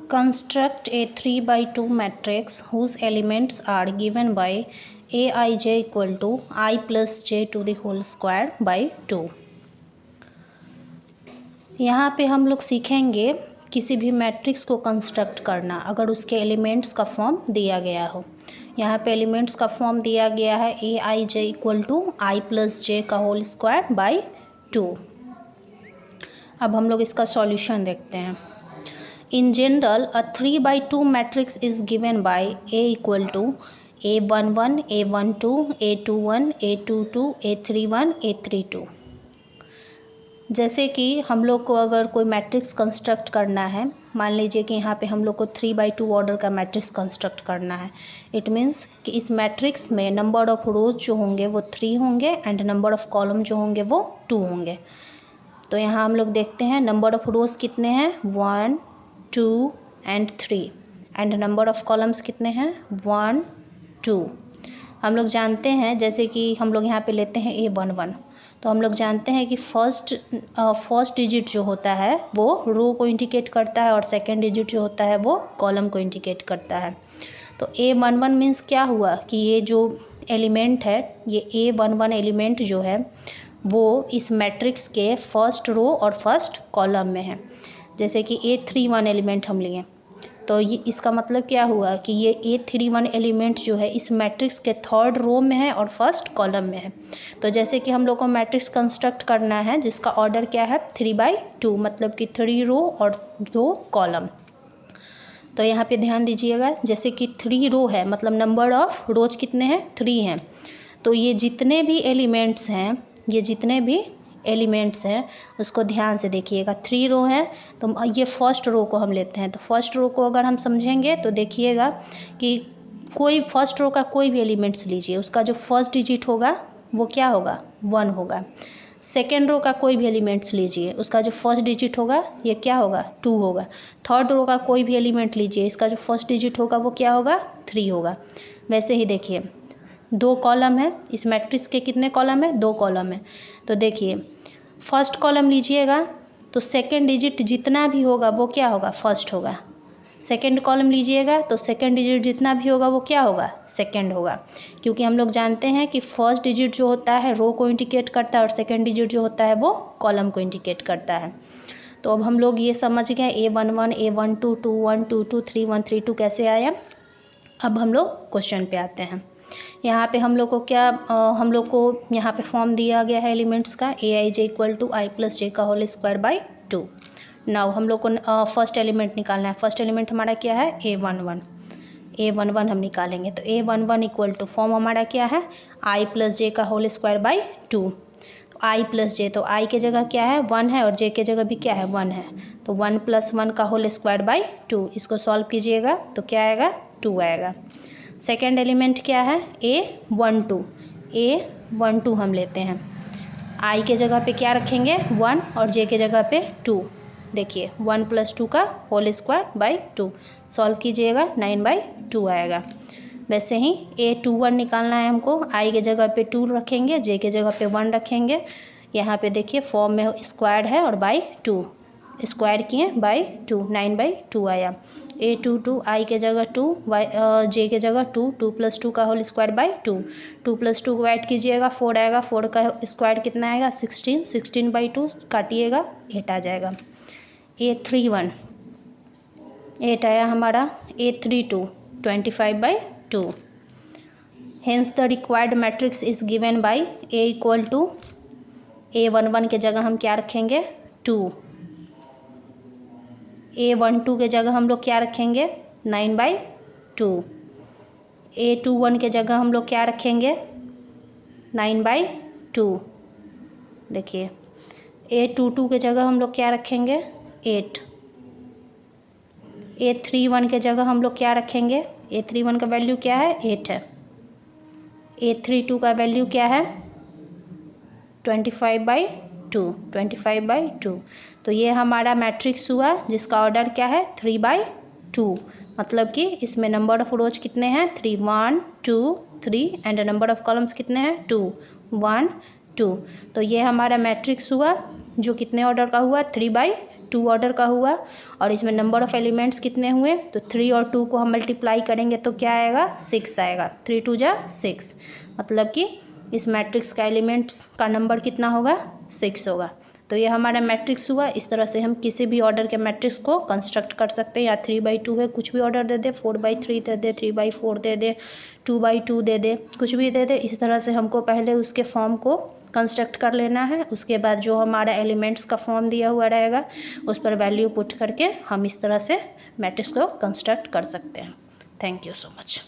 Construct a 3 by 2 matrix whose elements are given by aij equal to I plus j to the whole square by 2। यहाँ पे हम लोग सीखेंगे किसी भी मैट्रिक्स को कंस्ट्रक्ट करना अगर उसके एलिमेंट्स का फॉर्म दिया गया हो। यहाँ पे एलिमेंट्स का फॉर्म दिया गया है ए आई J equal to I plus J का होल स्क्वायर बाई 2। अब हम लोग इसका सॉल्यूशन देखते हैं। In general, a 3 by 2 matrix is given by A equal to A11, A12, A21, A22, A31, A32। जैसे कि हम लोग को अगर कोई मैट्रिक्स कंस्ट्रक्ट करना है, मान लीजिए कि यहाँ पे हम लोग को 3 by 2 ऑर्डर का मैट्रिक्स कंस्ट्रक्ट करना है। इट मीन्स कि इस मैट्रिक्स में नंबर ऑफ़ रोज जो होंगे वो 3 होंगे एंड नंबर ऑफ़ कॉलम जो होंगे वो 2 होंगे। तो यहाँ हम लोग देखते हैं नंबर ऑफ़ रोज कितने हैं 1, 2 and 3 and number of columns कितने हैं 1, 2। हम लोग जानते हैं जैसे कि हम लोग यहाँ पे लेते हैं A11, तो हम लोग जानते हैं कि फर्स्ट डिजिट जो होता है वो रो को इंडिकेट करता है और सेकंड डिजिट जो होता है वो कॉलम को इंडिकेट करता है। तो A11 मीन्स क्या हुआ कि ये जो एलिमेंट है ये A11 एलिमेंट जो है वो इस मैट्रिक्स के फर्स्ट रो और फर्स्ट कॉलम में है। जैसे कि A31 एलिमेंट हम लिए तो ये इसका मतलब क्या हुआ कि ये A31 एलिमेंट जो है इस मैट्रिक्स के थर्ड रो में है और फर्स्ट कॉलम में है। तो जैसे कि हम लोग को मैट्रिक्स कंस्ट्रक्ट करना है जिसका ऑर्डर क्या है 3 by 2, मतलब कि 3 रो और 2 कॉलम। तो यहाँ पे ध्यान दीजिएगा जैसे कि 3 रो है मतलब नंबर ऑफ़ रोज कितने हैं 3 हैं। तो ये जितने भी एलिमेंट्स हैं उसको ध्यान से देखिएगा। 3 रो हैं तो ये फर्स्ट रो को हम लेते हैं। तो फर्स्ट रो को अगर हम समझेंगे तो देखिएगा कि कोई फर्स्ट रो का कोई भी एलिमेंट्स लीजिए उसका जो फर्स्ट डिजिट होगा वो क्या होगा 1 होगा। सेकेंड रो का कोई भी एलिमेंट्स लीजिए उसका जो फर्स्ट डिजिट होगा ये क्या होगा 2 होगा। थर्ड रो का कोई भी एलिमेंट लीजिए इसका जो फर्स्ट डिजिट होगा वो क्या होगा 3 होगा। वैसे ही देखिए 2 कॉलम है, इस मैट्रिक्स के कितने कॉलम है 2 कॉलम है। तो देखिए फर्स्ट कॉलम लीजिएगा तो सेकंड डिजिट जितना भी होगा वो क्या होगा फर्स्ट होगा। सेकंड कॉलम लीजिएगा तो सेकंड डिजिट जितना भी होगा वो क्या होगा सेकंड होगा, क्योंकि हम लोग जानते हैं कि फर्स्ट डिजिट जो होता है रो को इंडिकेट करता है और सेकंड डिजिट जो होता है वो कॉलम को इंडिकेट करता है। तो अब हम लोग ये समझ गए A11, A12, 21, 22, 31, 32 कैसे आया। अब हम लोग क्वेश्चन पे आते हैं। यहाँ पे हम लोग को यहाँ पे फॉर्म दिया गया है एलिमेंट्स का ए आई J equal to I plus J का होल स्क्वायर बाई 2। नाउ हम लोग को फर्स्ट एलिमेंट निकालना है। फर्स्ट एलिमेंट हमारा क्या है A11 हम निकालेंगे। तो A11 इक्वल टू फॉर्म हमारा क्या है आई प्लस जे का whole square by 2। I plus J तो आई के जगह क्या है 1 है और जे के जगह भी क्या है 1 है। तो 1 + 1 का होल स्क्वायर बाई 2, इसको सॉल्व कीजिएगा तो क्या आएगा 2 आएगा। सेकेंड एलिमेंट क्या है A12 हम लेते हैं। आई के जगह पे क्या रखेंगे 1 और जे के जगह पे 2। देखिए 1 + 2 का होल स्क्वायर बाई 2, सॉल्व कीजिएगा 9/2 आएगा। वैसे ही A21 निकालना है हमको। आई के जगह पे 2 रखेंगे, जे के जगह पे 1 रखेंगे। यहाँ पे देखिए फॉर्म में स्क्वायर है और बाई 2 स्क्वायर किए बाई 2, 9/2 आया। A22 आई के जगह 2, जे के जगह 2, 2 + 2 का होल स्क्वायर बाई 2, 2 + 2 को ऐड कीजिएगा 4 आएगा। 4 का स्क्वायर कितना आएगा 16, 16/2 काटिएगा 8 आ जाएगा। A31 8 आया हमारा। A32 25/2। Hence the required matrix is given by A equal to A11 के जगह हम क्या रखेंगे 2, A12 के जगह हम लोग क्या रखेंगे 9/2, A21 के जगह हम लोग क्या रखेंगे 9/2। देखिए A22 के जगह हम लोग क्या रखेंगे 8। A31 के जगह हम लोग क्या रखेंगे A31 का वैल्यू क्या है 8 है। A32 का वैल्यू क्या है 25/2। तो ये हमारा मैट्रिक्स हुआ जिसका ऑर्डर क्या है 3/2, मतलब कि इसमें नंबर ऑफ़ रोज कितने हैं 3, 1, 2, 3 एंड नंबर ऑफ़ कॉलम्स कितने हैं 2, 1, 2। तो ये हमारा मैट्रिक्स हुआ जो कितने ऑर्डर का हुआ 3/2। 2 ऑर्डर का हुआ, और इसमें नंबर ऑफ़ एलिमेंट्स कितने हुए, तो 3 और 2 को हम मल्टीप्लाई करेंगे तो क्या आएगा, 6 आएगा। 3 2 जा 6, मतलब कि इस मैट्रिक्स का एलिमेंट्स का नंबर कितना होगा, 6 होगा। तो ये हमारा मैट्रिक्स हुआ। इस तरह से हम किसी भी ऑर्डर के मैट्रिक्स को कंस्ट्रक्ट कर सकते हैं, या 3/2 है कुछ भी ऑर्डर दे दे, 4/3 दे दे, 3/4 दे दे, 2/2 दे दे, कुछ भी दे दे। इस तरह से हमको पहले उसके फॉर्म को कंस्ट्रक्ट कर लेना है, उसके बाद जो हमारा एलिमेंट्स का फॉर्म दिया हुआ रहेगा उस पर वैल्यू पुट करके हम इस तरह से मैट्रिक्स को कंस्ट्रक्ट कर सकते हैं। Thank you so much.